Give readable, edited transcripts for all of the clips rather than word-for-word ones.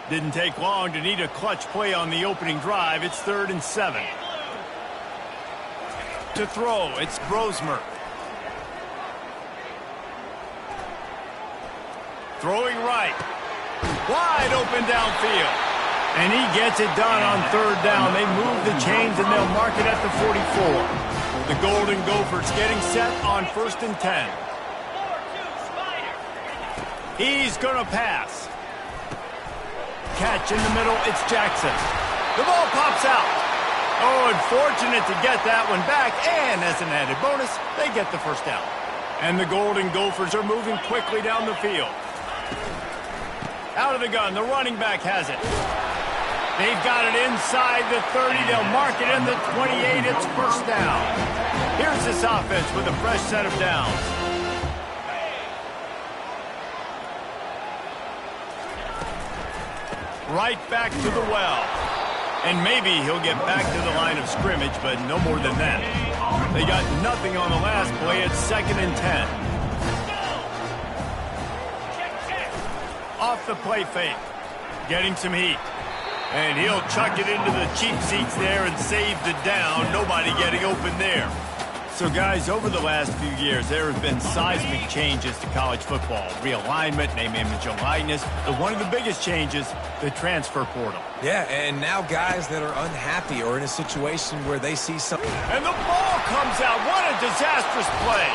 Didn't take long to need a clutch play on the opening drive. It's 3rd and 7. To throw, it's Brosmer. Throwing right. Wide open downfield. And he gets it done on 3rd down. They move the chains and they'll mark it at the 44. The Golden Gophers getting set on 1st and 10. He's going to pass. Catch in the middle, it's Jackson. The ball pops out. Oh, unfortunate to get that one back, and as an added bonus, they get the 1st down. And the Golden Gophers are moving quickly down the field. Out of the gun, the running back has it. They've got it inside the 30. They'll mark it in the 28. It's 1st down. Here's this offense with a fresh set of downs. Right back to the well. And maybe he'll get back to the line of scrimmage, but no more than that. They got nothing on the last play. It's 2nd and 10. Off the play fake. Getting some heat. And he'll chuck it into the cheap seats there and save the down. Nobody getting open there. So, guys, over the last few years, there have been seismic changes to college football. Realignment, name, image, and likeness. But one of the biggest changes, the transfer portal. Yeah, and now guys that are unhappy or in a situation where they see something. And the ball comes out. What a disastrous play.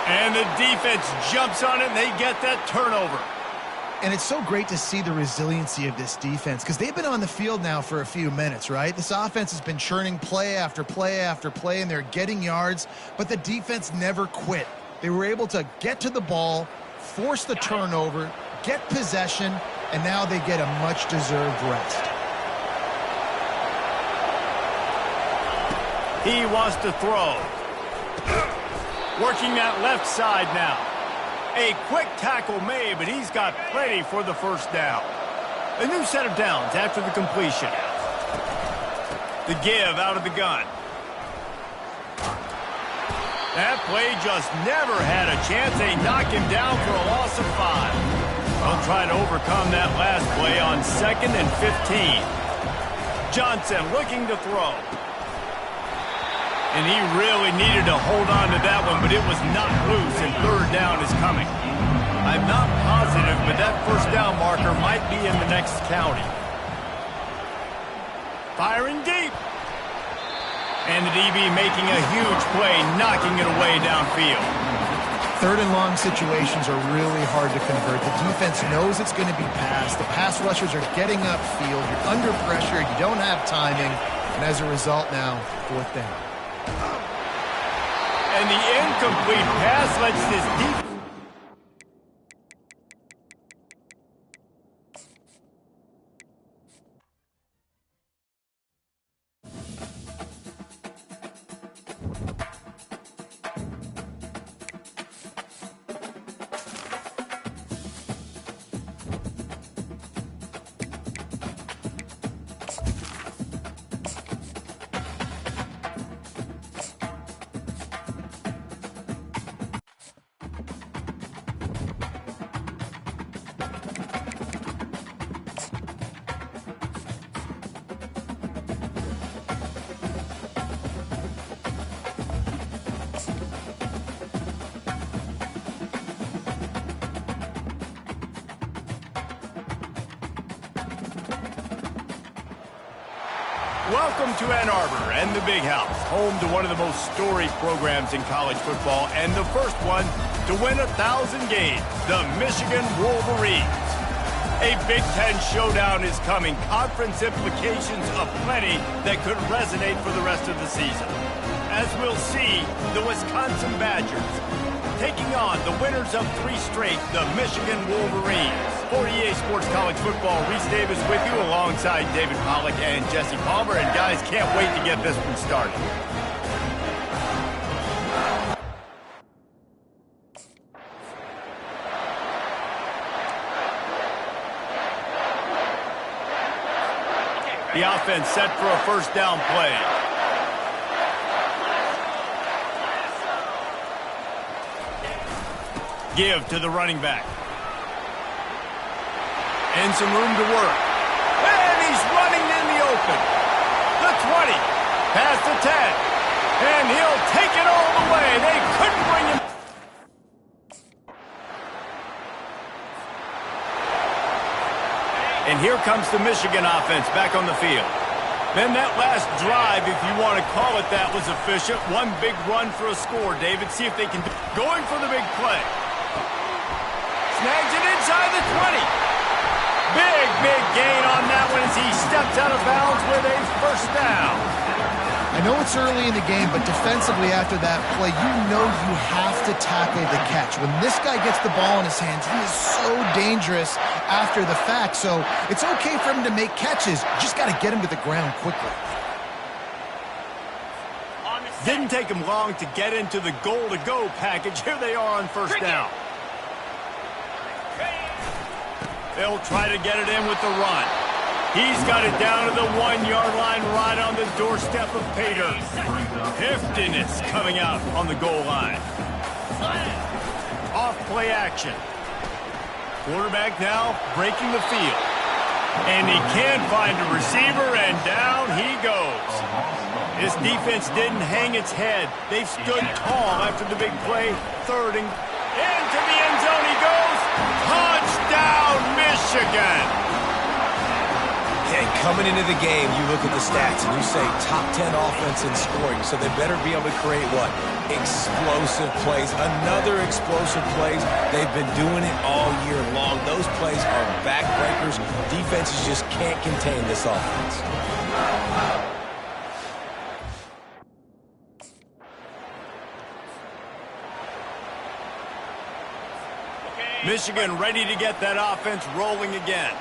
And the defense jumps on it, and they get that turnover. And it's so great to see the resiliency of this defense because they've been on the field now for a few minutes, right? This offense has been churning play after play after play, and they're getting yards, but the defense never quit. They were able to get to the ball, force the turnover, get possession, and now they get a much-deserved rest. He wants to throw. Working that left side now. A quick tackle made, but he's got plenty for the 1st down. A new set of downs after the completion. The give out of the gun. That play just never had a chance. They knock him down for a loss of 5. They'll try to overcome that last play on 2nd and 15. Johnson looking to throw. And he really needed to hold on to that one, but it was not loose, and 3rd down is coming. I'm not positive, but that 1st down marker might be in the next county. Firing deep. And the DB making a huge play, knocking it away downfield. 3rd and long situations are really hard to convert. The defense knows it's going to be passed. The pass rushers are getting upfield. You're under pressure. You don't have timing. And as a result now, 4th down. And the incomplete pass lets this defense. Welcome to Ann Arbor and the Big House, home to one of the most storied programs in college football, and the first one to win 1,000 games, the Michigan Wolverines. A Big Ten showdown is coming, conference implications aplenty that could resonate for the rest of the season. As we'll see, the Wisconsin Badgers taking on the winners of 3 straight, the Michigan Wolverines. 48 Sports College Football, Reese Davis with you alongside David Pollack and Jesse Palmer. And guys, can't wait to get this one started. The offense set for a 1st down play. Give to the running back. And some room to work. And he's running in the open. The 20, past the 10. And he'll take it all the way. They couldn't bring him. And here comes the Michigan offense back on the field. Then that last drive, if you want to call it that, was efficient. One big run for a score, David. See if they can do it. Going for the big play. Snags it inside the 20. Big gain on that one as he steps out of bounds with a first down. I know it's early in the game, but defensively after that play, you know you have to tackle the catch. When this guy gets the ball in his hands, he is so dangerous after the fact. So it's okay for him to make catches. You just got to get him to the ground quickly. Didn't take him long to get into the goal-to-go package. Here they are on first down. They'll try to get it in with the run. He's got it down to the 1-yard line right on the doorstep of Pater. Heftiness coming out on the goal line. Off play action. Quarterback now breaking the field. And he can't find a receiver, and down he goes. This defense didn't hang its head. They've stood tall after the big play. Third and into the end zone he goes. Touchdown, Michigan! And coming into the game, you look at the stats and you say top 10 offense in scoring, so they better be able to create what? Explosive plays. Another explosive plays. They've been doing it all year long. Those plays are backbreakers. Defenses just can't contain this offense. Michigan ready to get that offense rolling again.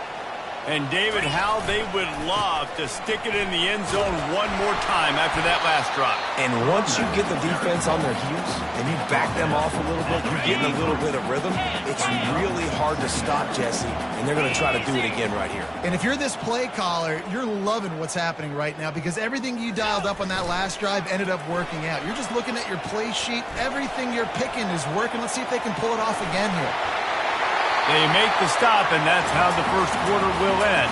And, David, how they would love to stick it in the end zone one more time after that last drive. And once you get the defense on their heels and you back them off a little bit, you're getting a little bit of rhythm, it's really hard to stop, Jesse, and they're going to try to do it again right here. And if you're this play caller, you're loving what's happening right now because everything you dialed up on that last drive ended up working out. You're just looking at your play sheet. Everything you're picking is working. Let's see if they can pull it off again here. They make the stop, and that's how the first quarter will end.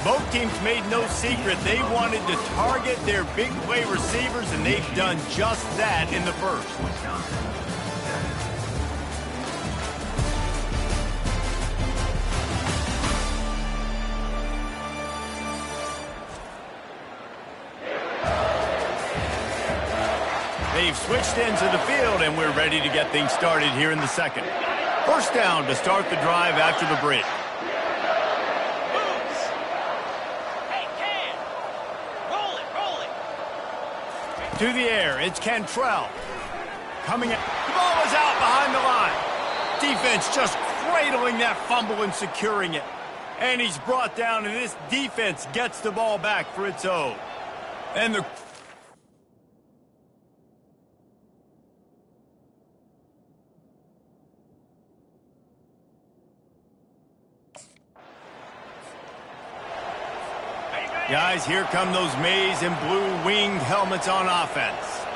Both teams made no secret they wanted to target their big play receivers, and they've done just that in the first. They've switched ends of the field, and we're ready to get things started here in the second. First down to start the drive after the break. To the air, it's Cantrell. Coming out. The ball is out behind the line. Defense just cradling that fumble and securing it. And he's brought down, and this defense gets the ball back for its own. And the guys, here come those maize and blue winged helmets on offense.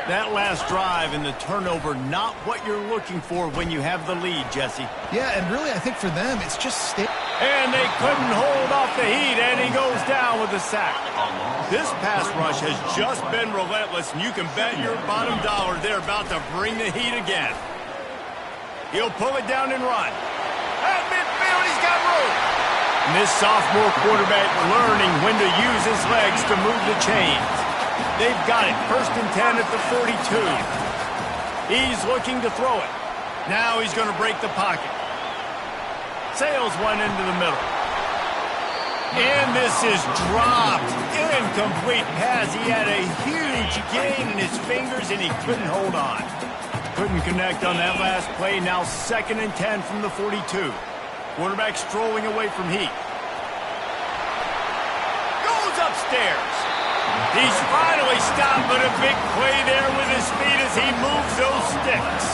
That last drive and the turnover, not what you're looking for when you have the lead, Jesse. Yeah, and really, I think for them, it's just and they couldn't hold off the heat, and he goes down with a sack. This pass rush has just been relentless, and you can bet your bottom dollar they're about to bring the heat again. He'll pull it down and run. At midfield, he's got room. And this sophomore quarterback learning when to use his legs to move the chains. They've got it. 1st and 10 at the 42. He's looking to throw it. Now he's going to break the pocket. Sails one into the middle. And this is dropped. Incomplete pass. He had a huge gain in his fingers, and he couldn't hold on. Couldn't connect on that last play. Now 2nd and 10 from the 42. Quarterback strolling away from heat. Goes upstairs. He's finally stopped, but a big play there with his feet as he moves those sticks.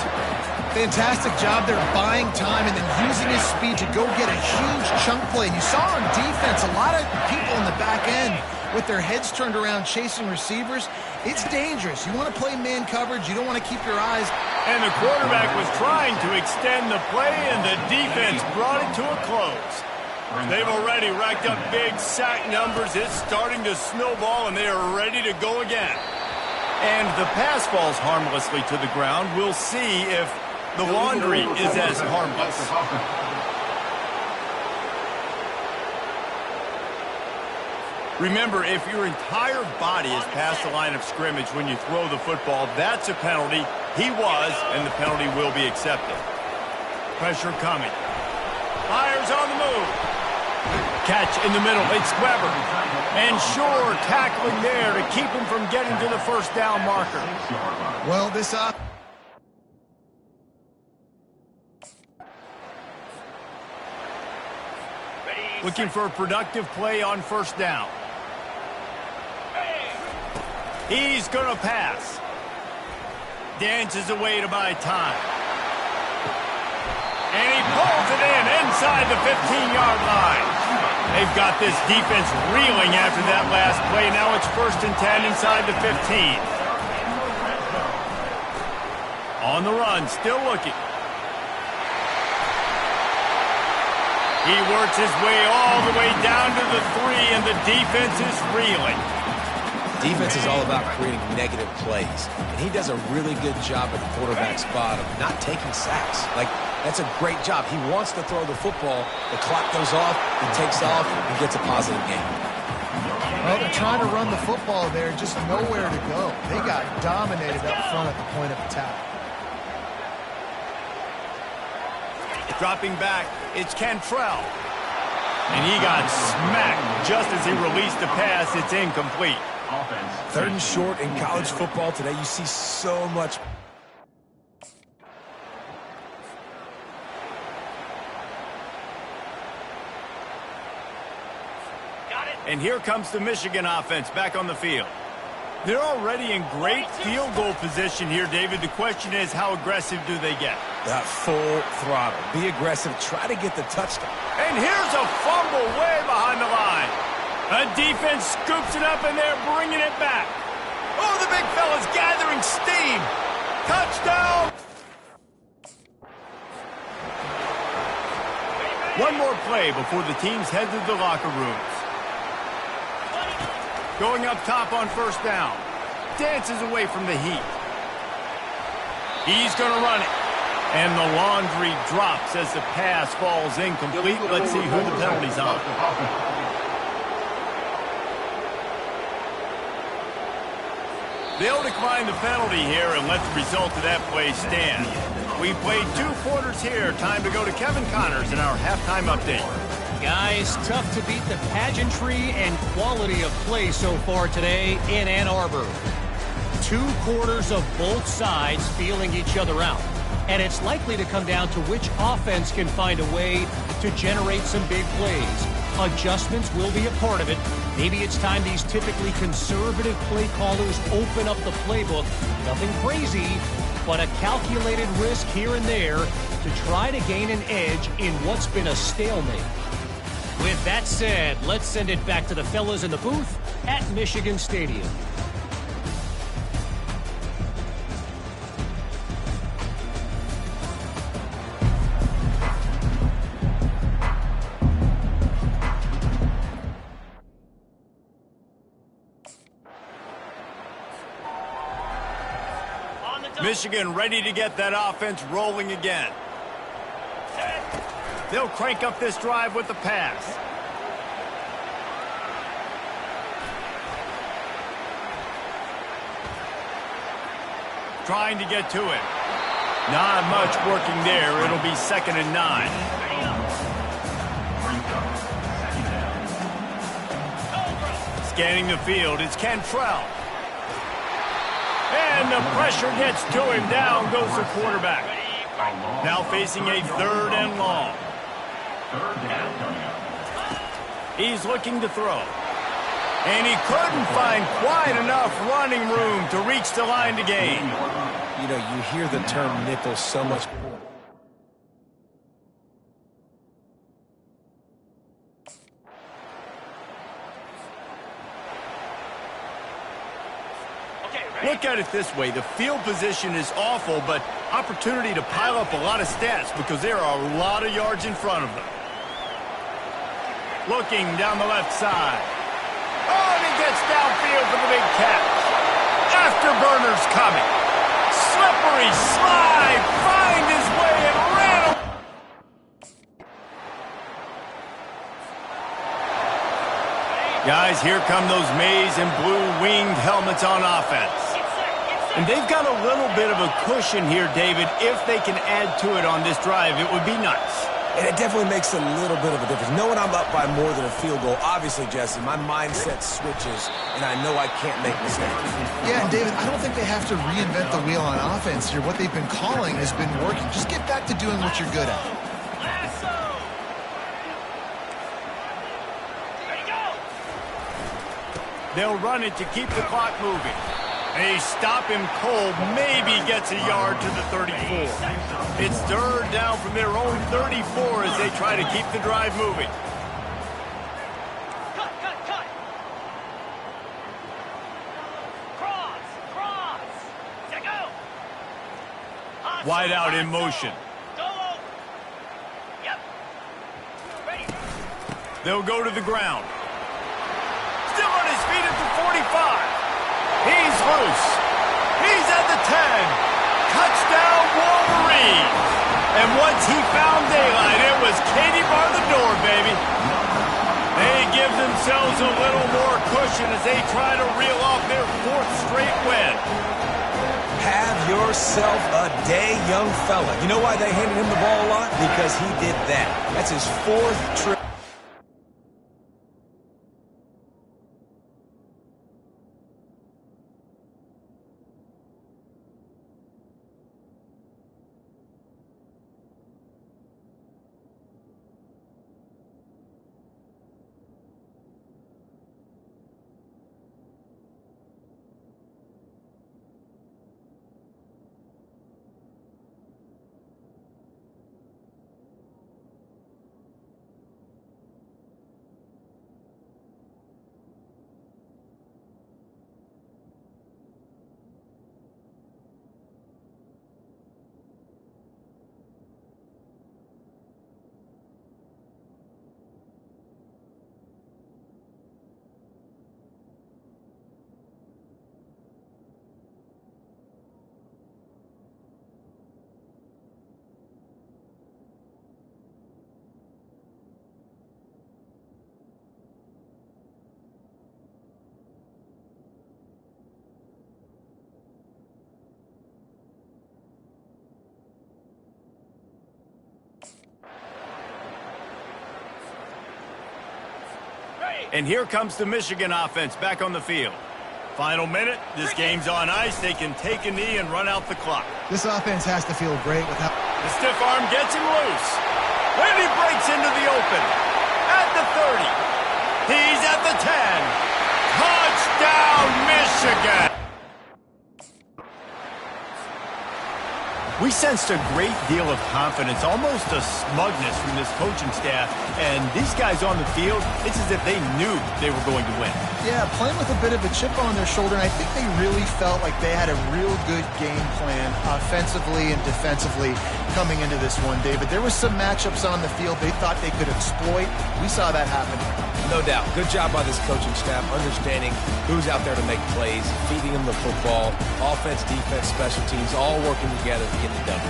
Fantastic job there buying time and then using his speed to go get a huge chunk play. And you saw on defense a lot of people in the back end with their heads turned around chasing receivers. It's dangerous. You want to play man coverage. You don't want to keep your eyes And the quarterback was trying to extend the play, and the defense brought it to a close. They've already racked up big sack numbers. It's starting to snowball, and they are ready to go again. And the pass falls harmlessly to the ground. We'll see if the laundry is as harmless. Remember, if your entire body is past the line of scrimmage when you throw the football, that's a penalty. He was, and the penalty will be accepted. Pressure coming. Fires on the move. Catch in the middle. It's Weber. And Shore tackling there to keep him from getting to the first down marker. Well, this up. Looking for a productive play on first down. He's going to pass. Dances away to buy time. And he pulls it in inside the 15-yard line. They've got this defense reeling after that last play. Now it's 1st and 10 inside the 15. On the run, still looking. He works his way all the way down to the 3, and the defense is reeling. Defense is all about creating negative plays, and he does a really good job at the quarterback spot of not taking sacks. Like, that's a great job. He wants to throw the football. The clock goes off, he takes off, and gets a positive gain. Well, they're trying to run the football there, just nowhere to go. They got dominated up front at the point of attack. Dropping back, it's Cantrell. And he got smacked just as he released the pass. It's incomplete. 3rd and short in college football today. You see so much. And here comes the Michigan offense back on the field. They're already in great field goal position here, David. The question is, how aggressive do they get? Full throttle. Be aggressive. Try to get the touchdown. And here's a fumble way behind the line. A defense scoops it up, and they're bringing it back. Oh, the big fella's gathering steam. Touchdown! One more play before the teams head to the locker rooms. Going up top on first down. Dances away from the heat. He's going to run it. And the laundry drops as the pass falls incomplete. Let's see who the penalty's on. They'll decline the penalty here and let the result of that play stand. We played 2 quarters here. Time to go to Kevin Connors in our halftime update. Guys, tough to beat the pageantry and quality of play so far today in Ann Arbor. 2 quarters of both sides feeling each other out. And it's likely to come down to which offense can find a way to generate some big plays. Adjustments will be a part of it. Maybe it's time these typically conservative play callers open up the playbook. Nothing crazy, but a calculated risk here and there to try to gain an edge in what's been a stalemate. With that said, let's send it back to the fellas in the booth at Michigan Stadium. Michigan ready to get that offense rolling again. They'll crank up this drive with the pass. Trying to get to it. Not much working there. It'll be 2nd and 9. Scanning the field, it's Cantrell. And the pressure gets to him. Down goes the quarterback. Now facing a 3rd and long. He's looking to throw. And he couldn't find quite enough running room to reach the line to gain. You know, you hear the term nickel so much. look at it this way, the field position is awful, but opportunity to pile up a lot of stats because there are a lot of yards in front of them. Looking down the left side. Oh, and he gets downfield for the big catch. Afterburners coming. Slippery slide. Find his way and ran. Guys, here come those maize and blue winged helmets on offense. And they've got a little bit of a cushion here, David. If they can add to it on this drive, it would be nice. And it definitely makes a little bit of a difference. Knowing I'm up by more than a field goal, obviously, Jesse, my mindset switches, and I know I can't make mistakes. Yeah, and David, I don't think they have to reinvent the wheel on offense here. What they've been calling has been working. Just get back to doing what you're good at. They'll run it to keep the clock moving. They stop him cold, maybe gets a yard to the 34. It's third down from their own 34 as they try to keep the drive moving. Cut. Cross. Go. Wide out in motion. Go. Yep. Ready. They'll go to the ground. Still on his feet at the 45. He's loose. He's at the 10. Touchdown, Wolverines. And once he found daylight, it was Katie bar the door, baby. They give themselves a little more cushion as they try to reel off their fourth straight win. Have yourself a day, young fella. You know why they handed him the ball a lot? Because he did that. That's his fourth trip. And here comes the Michigan offense back on the field. Final minute, this game's on ice. They can take a knee and run out the clock. This offense has to feel great without... The stiff arm gets him loose. And he breaks into the open. At the 30. He's at the 10. Touchdown, Michigan! We sensed a great deal of confidence, almost a smugness from this coaching staff. And these guys on the field, it's as if they knew they were going to win. Yeah, playing with a bit of a chip on their shoulder, and I think they really felt like they had a real good game plan offensively and defensively coming into this one, David. There was some matchups on the field they thought they could exploit. We saw that happen. No doubt. Good job by this coaching staff, understanding who's out there to make plays, feeding them the football, offense, defense, special teams, all working together to get it done.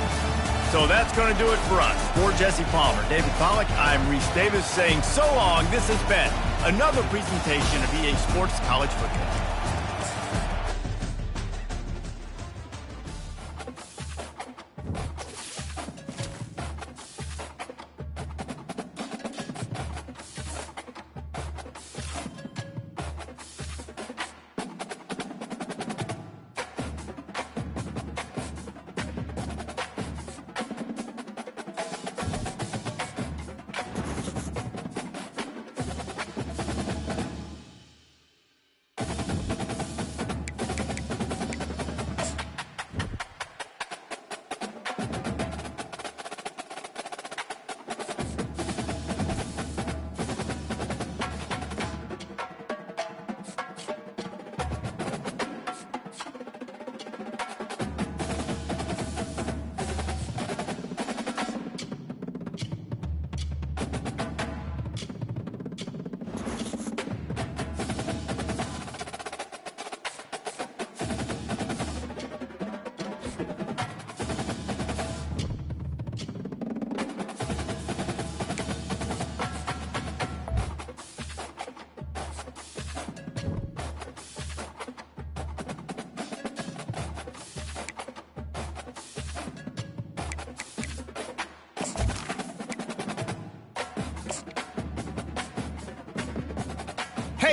So that's going to do it for us. For Jesse Palmer, David Pollack, I'm Reese Davis saying so long. This has been another presentation of EA Sports College Football.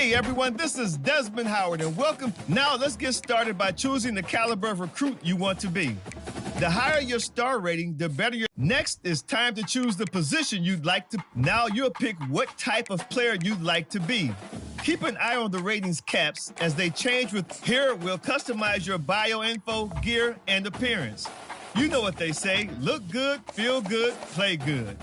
Hey everyone, this is Desmond Howard and welcome. Now let's get started by choosing the caliber of recruit you want to be. The higher your star rating, the better your... Next, it's time to choose the position you'd like to... Now you'll pick what type of player you'd like to be. Keep an eye on the ratings caps as they change with... Here, we'll customize your bio info, gear, and appearance. You know what they say, look good, feel good, play good.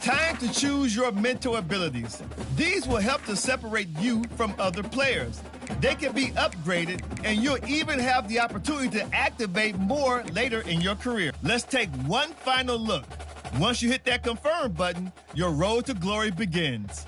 Time to choose your mental abilities. These will help to separate you from other players. They can be upgraded, and you'll even have the opportunity to activate more later in your career. Let's take one final look. Once you hit that confirm button, your road to glory begins.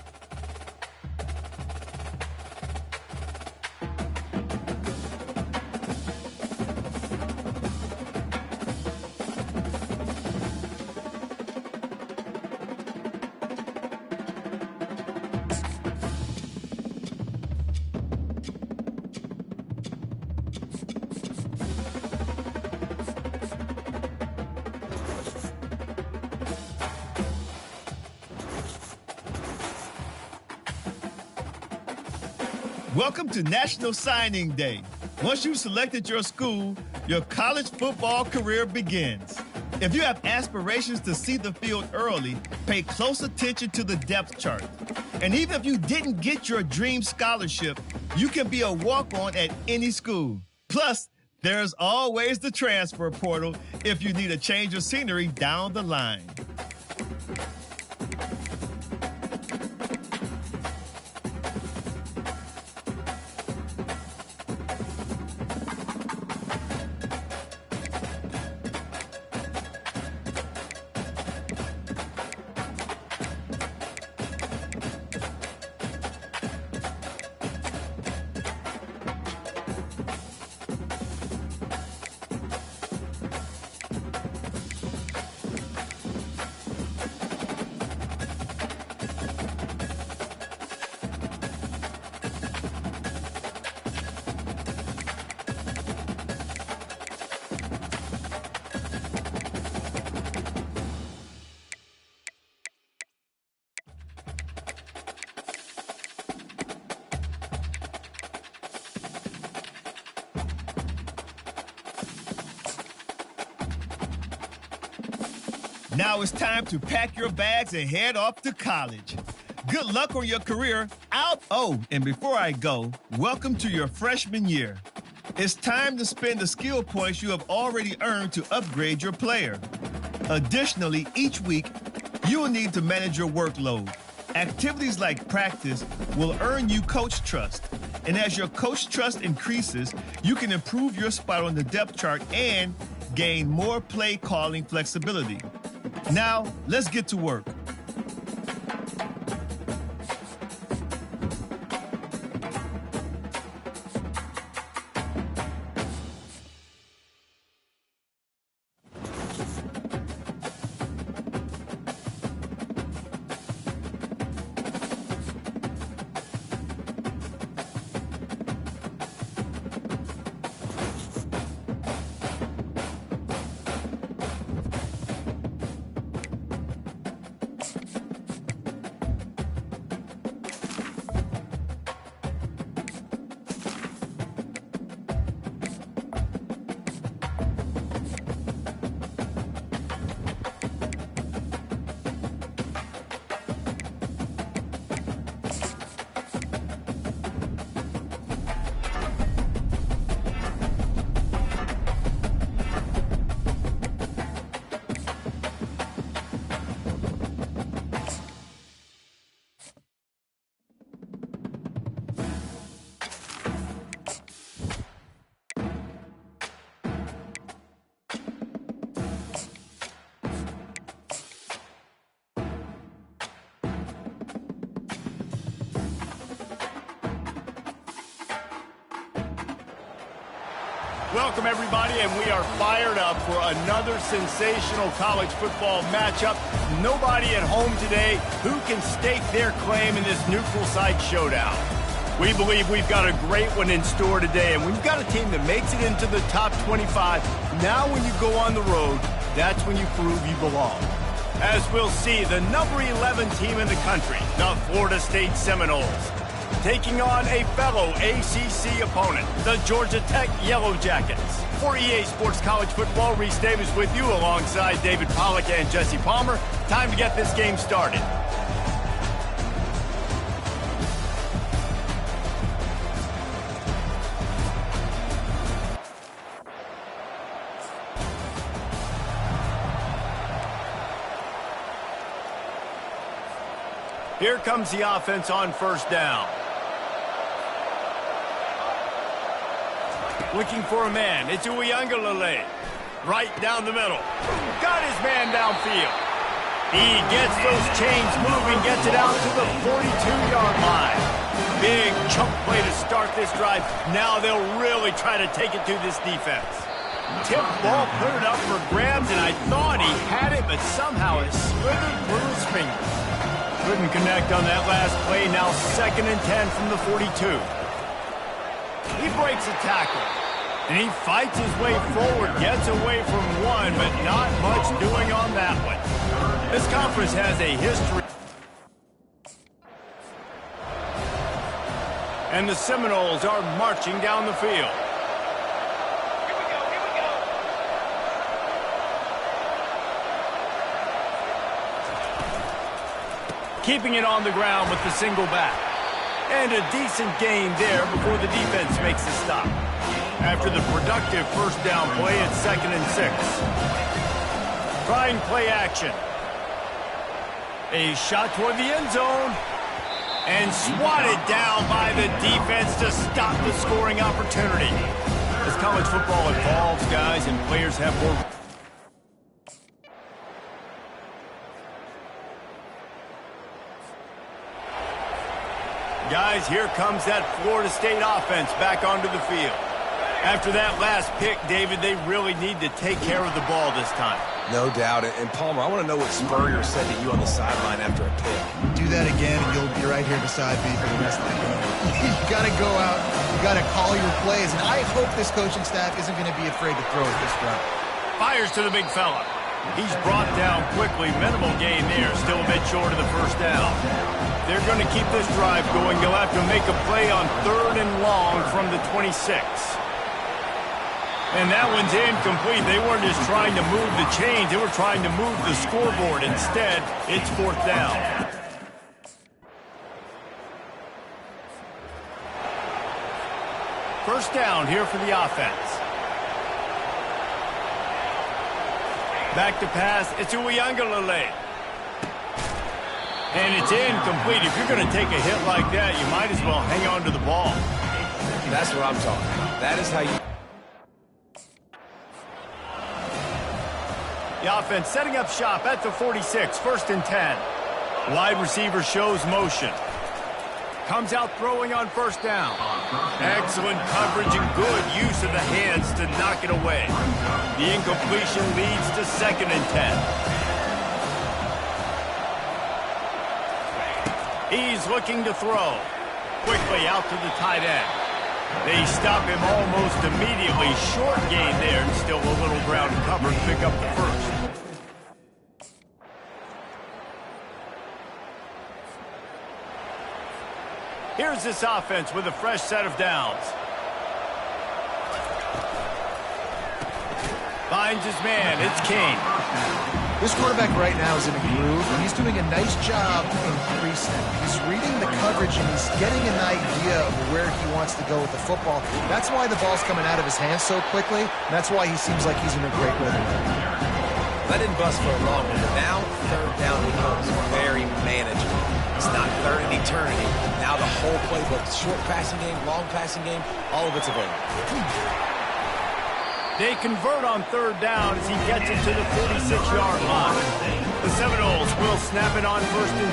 Welcome to National Signing Day. Once you've selected your school, your college football career begins. If you have aspirations to see the field early, pay close attention to the depth chart. And even if you didn't get your dream scholarship, you can be a walk-on at any school. Plus, There's always the transfer portal if you need a change of scenery down the line. Now it's time to pack your bags and head off to college. Good luck on your career. Out. Oh, and before I go, welcome to your freshman year. It's time to spend the skill points you have already earned to upgrade your player. Additionally, each week, you will need to manage your workload. Activities like practice will earn you coach trust. And as your coach trust increases, you can improve your spot on the depth chart and gain more play calling flexibility. Now, let's get to work. Welcome, everybody, and we are fired up for another sensational college football matchup. Nobody at home today who can stake their claim in this neutral site showdown. We believe we've got a great one in store today, and we've got a team that makes it into the top 25. Now when you go on the road, that's when you prove you belong. As we'll see, the number 11 team in the country, the Florida State Seminoles, taking on a fellow ACC opponent, the Georgia Tech Yellow Jackets. For EA Sports College Football, Reese Davis with you alongside David Pollack and Jesse Palmer. Time to get this game started. Here comes the offense on first down. Looking for a man. It's Uiagalelei. Right down the middle. Got his man downfield. He gets those chains moving, gets it out to the 42-yard line. Big chunk play to start this drive. Now they'll really try to take it to this defense. Tip ball, put it up for grabs, and I thought he had it, but somehow it slithered through his fingers. Couldn't connect on that last play. Now 2nd and 10 from the 42. He breaks a tackle. And he fights his way forward, gets away from one, but not much doing on that one. This conference has a history. And the Seminoles are marching down the field. Here we go, here we go. Keeping it on the ground with the single back. And a decent gain there before the defense makes the stop. After the productive first down play, it's 2nd and 6. Trying play action. A shot toward the end zone. And swatted down by the defense to stop the scoring opportunity. As college football evolves, guys, and players have more... Guys, here comes that Florida State offense back onto the field. After that last pick, David, they really need to take care of the ball this time. No doubt. And Palmer, I want to know what Spurrier said to you on the sideline after a pick. Do that again, and you'll be right here beside me for the rest of the game. You got to go out. You got to call your plays. And I hope this coaching staff isn't going to be afraid to throw at this drive. Fires to the big fella. He's brought down quickly. Minimal gain there. Still a bit short of the first down. They're going to keep this drive going. They'll have to make a play on 3rd and long from the 26. And that one's incomplete. They weren't just trying to move the chains. They were trying to move the scoreboard. Instead, it's 4th down. First down here for the offense. Back to pass. It's Uiagalelei. And it's incomplete. If you're going to take a hit like that, you might as well hang on to the ball. That's what I'm talking about. That is how you... The offense setting up shop at the 46, 1st and 10. Wide receiver shows motion. Comes out throwing on first down. Excellent coverage and good use of the hands to knock it away. The incompletion leads to 2nd and 10. He's looking to throw. Quickly out to the tight end. They stop him almost immediately. Short gain there, and still a little ground cover to pick up the first. Here's this offense with a fresh set of downs. Finds his man. It's King. This quarterback right now is in a groove, and he's doing a nice job increasing. He's reading the coverage, and he's getting an idea of where he wants to go with the football. That's why the ball's coming out of his hands so quickly, and that's why he seems like he's in a great rhythm. That didn't bust for a long one, but now 3rd down becomes very manageable. It's not 3rd and eternity. Now the whole playbook, short passing game, long passing game, all of it's available. They convert on 3rd down as he gets it to the 46-yard line. The Seminoles will snap it on 1st and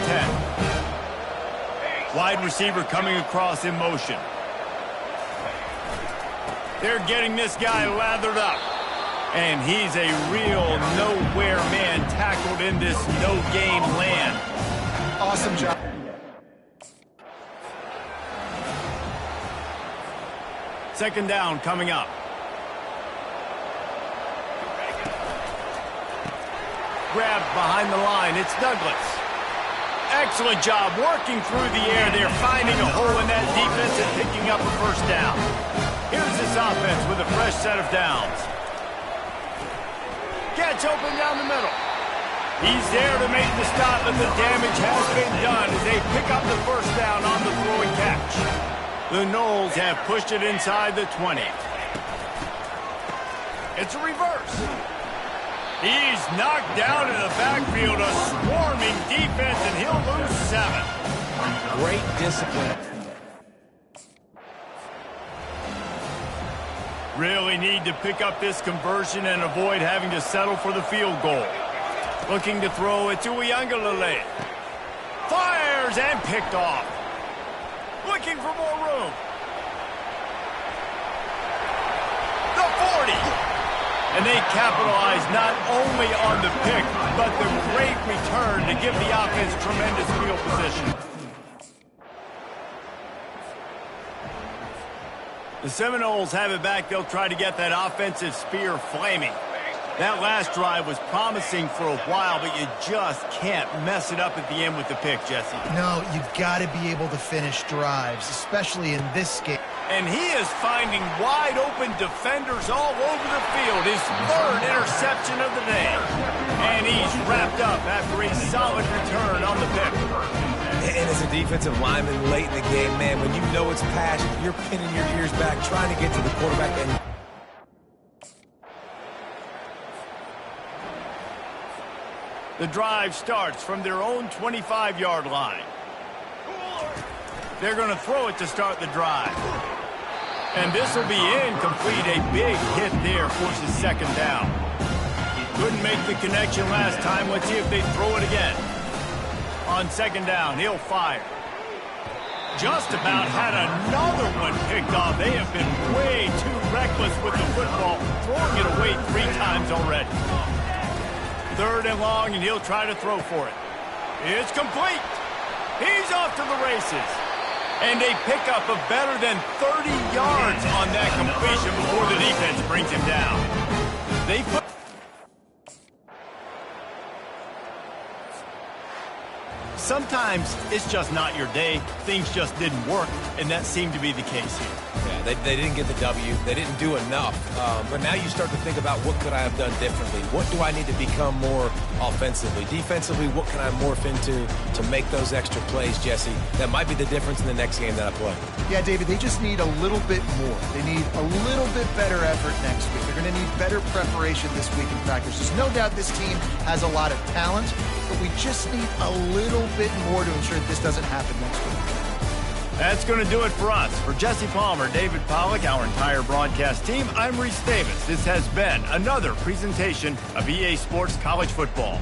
10. Wide receiver coming across in motion. They're getting this guy lathered up. And he's a real nowhere man tackled in this no-gain land. Awesome job. Second down coming up. Grabbed behind the line. It's Douglas. Excellent job working through the air. They're finding a hole in that defense and picking up a first down. Here's this offense with a fresh set of downs. Gets open down the middle. He's there to make the stop, but the damage has been done as they pick up the first down on the throwing catch. The Noles have pushed it inside the 20. It's a reverse. He's knocked down in the backfield, a swarming defense, and he'll lose 7. Great discipline. Really need to pick up this conversion and avoid having to settle for the field goal. Looking to throw it to Uiagalelei. Fires and picked off. Looking for more room. The 40. And they capitalize not only on the pick, but the great return to give the offense tremendous field position. The Seminoles have it back. They'll try to get that offensive spear flaming. That last drive was promising for a while, but you just can't mess it up at the end with the pick, Jesse. No, you've got to be able to finish drives, especially in this game. And he is finding wide-open defenders all over the field. His 3rd interception of the day. And he's wrapped up after a solid return on the pick. And as a defensive lineman late in the game, man, when you know it's passion, you're pinning your ears back, trying to get to the quarterback. And the drive starts from their own 25-yard line. They're going to throw it to start the drive. And this will be incomplete. A big hit there forces second down. Couldn't make the connection last time. Let's see if they throw it again. On second down, he'll fire. Just about had another one picked off. They have been way too reckless with the football, throwing it away 3 times already. Third and long, and he'll try to throw for it. It's complete. He's off to the races. And a pickup of better than 30 yards on that completion before the defense brings him down. They put... Sometimes it's just not your day. Things just didn't work, and that seemed to be the case here. yeah, they didn't get the W. They didn't do enough. But now you start to think about, what could I have done differently? What do I need to become more offensively? Defensively, what can I morph into to make those extra plays, Jesse? That might be the difference in the next game that I play. Yeah, David, they just need a little bit more. They need a little bit better effort next week. They're going to need better preparation this week in practice. There's no doubt this team has a lot of talent, but we just need a little bit more to ensure that this doesn't happen next week. That's going to do it for us. For Jesse Palmer, David Pollack, our entire broadcast team, I'm Reese Davis. This has been another presentation of EA Sports College Football.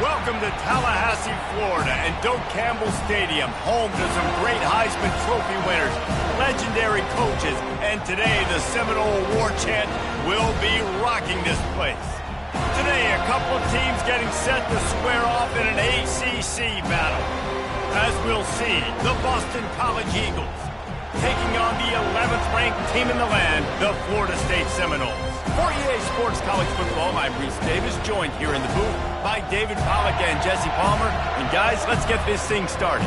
Welcome to Tallahassee, Florida, and Doak Campbell Stadium, home to some great Heisman Trophy winners, legendary coaches, and today the Seminole War Chant will be rocking this place. Today, a couple of teams getting set to square off in an ACC battle. As we'll see, the Boston College Eagles taking on the 11th ranked team in the land, the Florida State Seminoles. For EA Sports College Football, I'm Reese Davis, joined here in the booth by David Pollack and Jesse Palmer. And guys, let's get this thing started.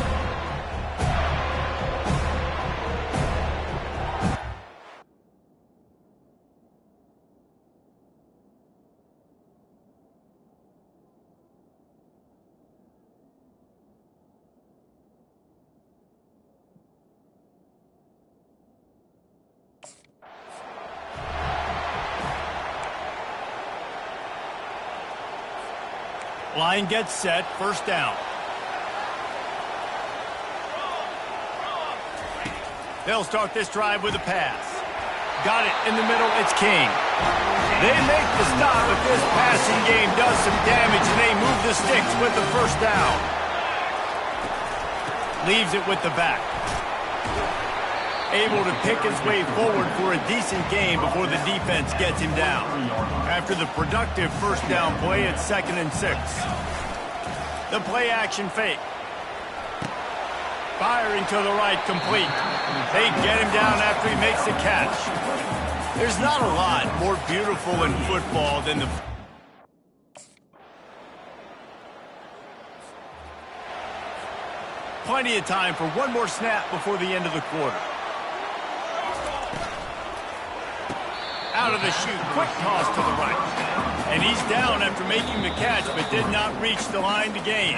Line gets set, first down. They'll start this drive with a pass. Got it in the middle, it's King. They make the stop, but this passing game does some damage, and they move the sticks with the first down. Leaves it with the back. Able to pick his way forward for a decent game before the defense gets him down. After the productive first down play, it's 2nd and 6. The play action fake. Firing to the right, complete. They get him down after he makes the catch. There's not a lot more beautiful in football than the... Plenty of time for one more snap before the end of the quarter. Out of the chute, quick toss to the right. And he's down after making the catch, but did not reach the line to gain.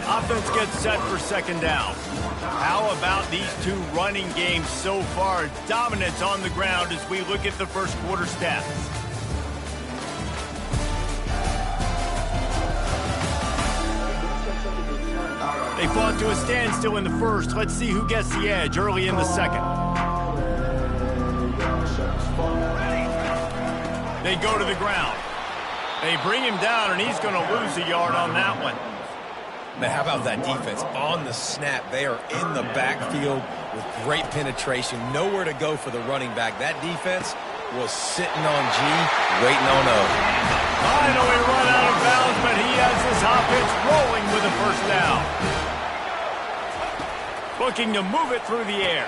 Offense gets set for 2nd down. How about these two running games so far? Dominance on the ground as we look at the first quarter stats. They fought to a standstill in the first. Let's see who gets the edge early in the second. They go to the ground. They bring him down, and he's going to lose a yard on that one. Man, how about that defense? On the snap, they are in the backfield with great penetration. Nowhere to go for the running back. That defense was sitting on G, waiting on O. Finally run out of bounds, but he has his offense rolling with a first down. Looking to move it through the air.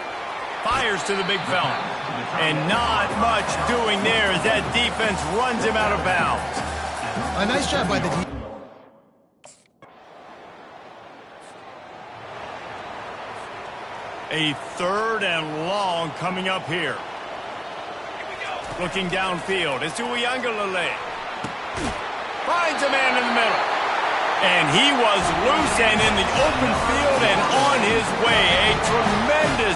Fires to the big fella. And not much doing there as that defense runs him out of bounds. A nice job by the defense. A 3rd and long coming up here. Looking downfield. It's Ncaa. Finds a man in the middle. And he was loose and in the open field and on his way. A tremendous.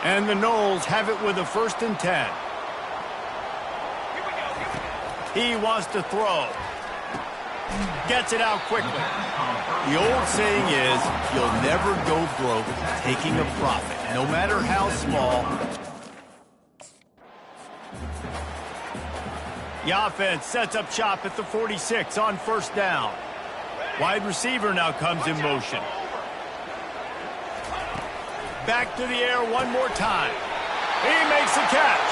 And the Noles have it with a 1st and 10. He wants to throw. Gets it out quickly. The old saying is, you'll never go broke taking a profit, no matter how small. The offense sets up shop at the 46 on 1st down. Wide receiver now comes in motion. Back to the air one more time. He makes the catch.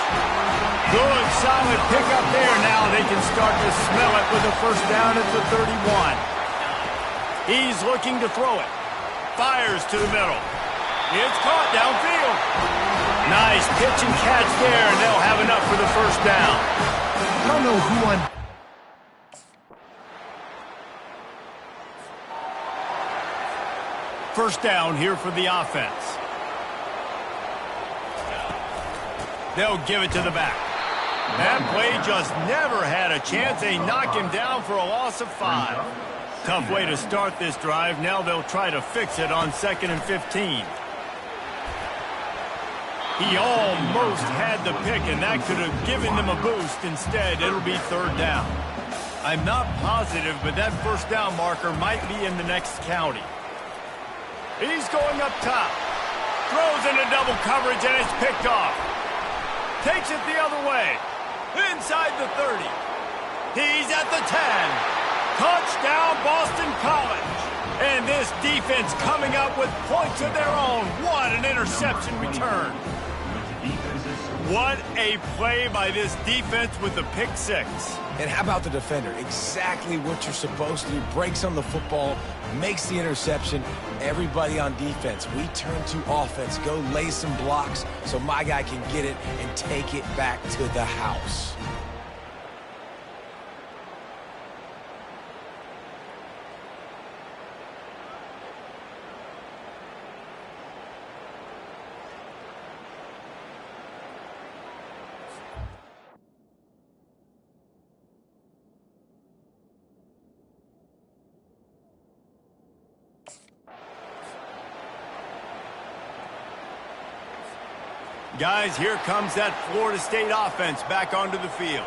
Good, solid pickup there. Now they can start to smell it with a first down at the 31. He's looking to throw it. Fires to the middle. It's caught downfield. Nice pitch and catch there, and they'll have enough for the first down. I don't know who on... First down here for the offense. They'll give it to the back. That play just never had a chance. They knock him down for a loss of 5. Tough way to start this drive. Now they'll try to fix it on 2nd and 15. He almost had the pick, and that could have given them a boost. Instead, it'll be 3rd down. I'm not positive, but that first down marker might be in the next county. He's going up top. Throws into double coverage, and it's picked off. Takes it the other way. Inside the 30. He's at the 10. Touchdown, Boston College. And this defense coming up with points of their own. What an interception return. What a play by this defense with the pick 6. And how about the defender? Exactly what you're supposed to do. Breaks on the football, makes the interception. Everybody on defense, we turn to offense. Go lay some blocks so my guy can get it and take it back to the house. Guys, here comes that Florida State offense back onto the field.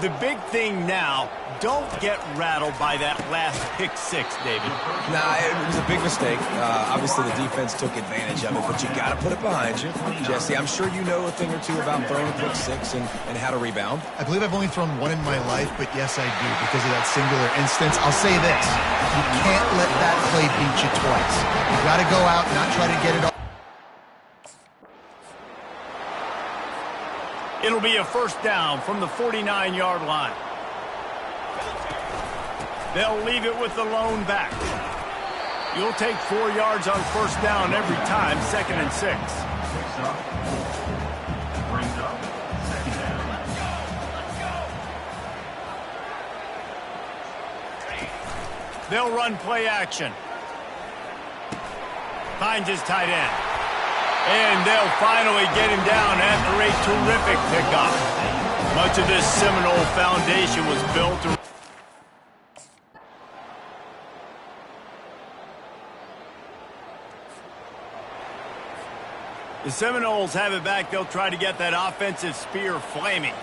The big thing now, don't get rattled by that last pick six, David. Nah, it was a big mistake. Obviously, the defense took advantage of it, but you got to put it behind you. Jesse, I'm sure you know a thing or two about throwing a pick six and how to rebound. I believe I've only thrown one in my life, but yes, I do because of that singular instance. I'll say this. You can't let that play beat you twice. You got to go out and not try to get it all. It'll be a first down from the 49-yard line. They'll leave it with the lone back. You'll take 4 yards on first down every time, 2nd and 6. They'll run play action. Finds his tight end. And they'll finally get him down after a terrific pickup. Much of this Seminole foundation was built around. The Seminoles have it back. They'll try to get that offensive spear flaming.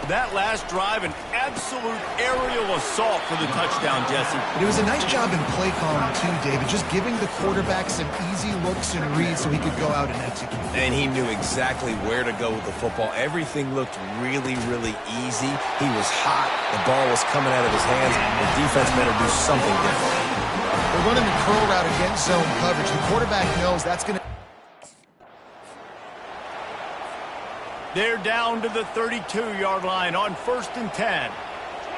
That last drive, an absolute aerial assault for the touchdown, Jesse. But it was a nice job in play calling, too, David, just giving the quarterback some easy looks and reads so he could go out and execute. And he knew exactly where to go with the football. Everything looked really, really easy. He was hot. The ball was coming out of his hands. The defense better do something different. They're running the curl route against zone coverage. The quarterback knows that's going to... They're down to the 32-yard line on 1st and 10.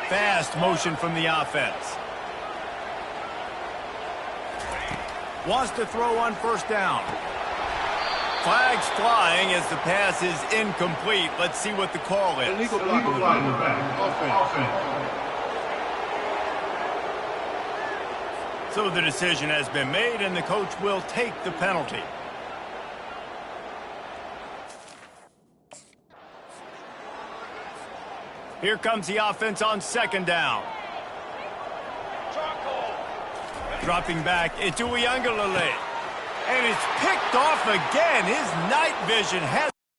Fast motion from the offense. Wants to throw on first down. Flags flying as the pass is incomplete. Let's see what the call is. Illegal blocking the back. Offense. So the decision has been made, and the coach will take the penalty. Here comes the offense on 2nd down. Dropping back, it's Uiagalelei. And it's picked off again. His night vision has...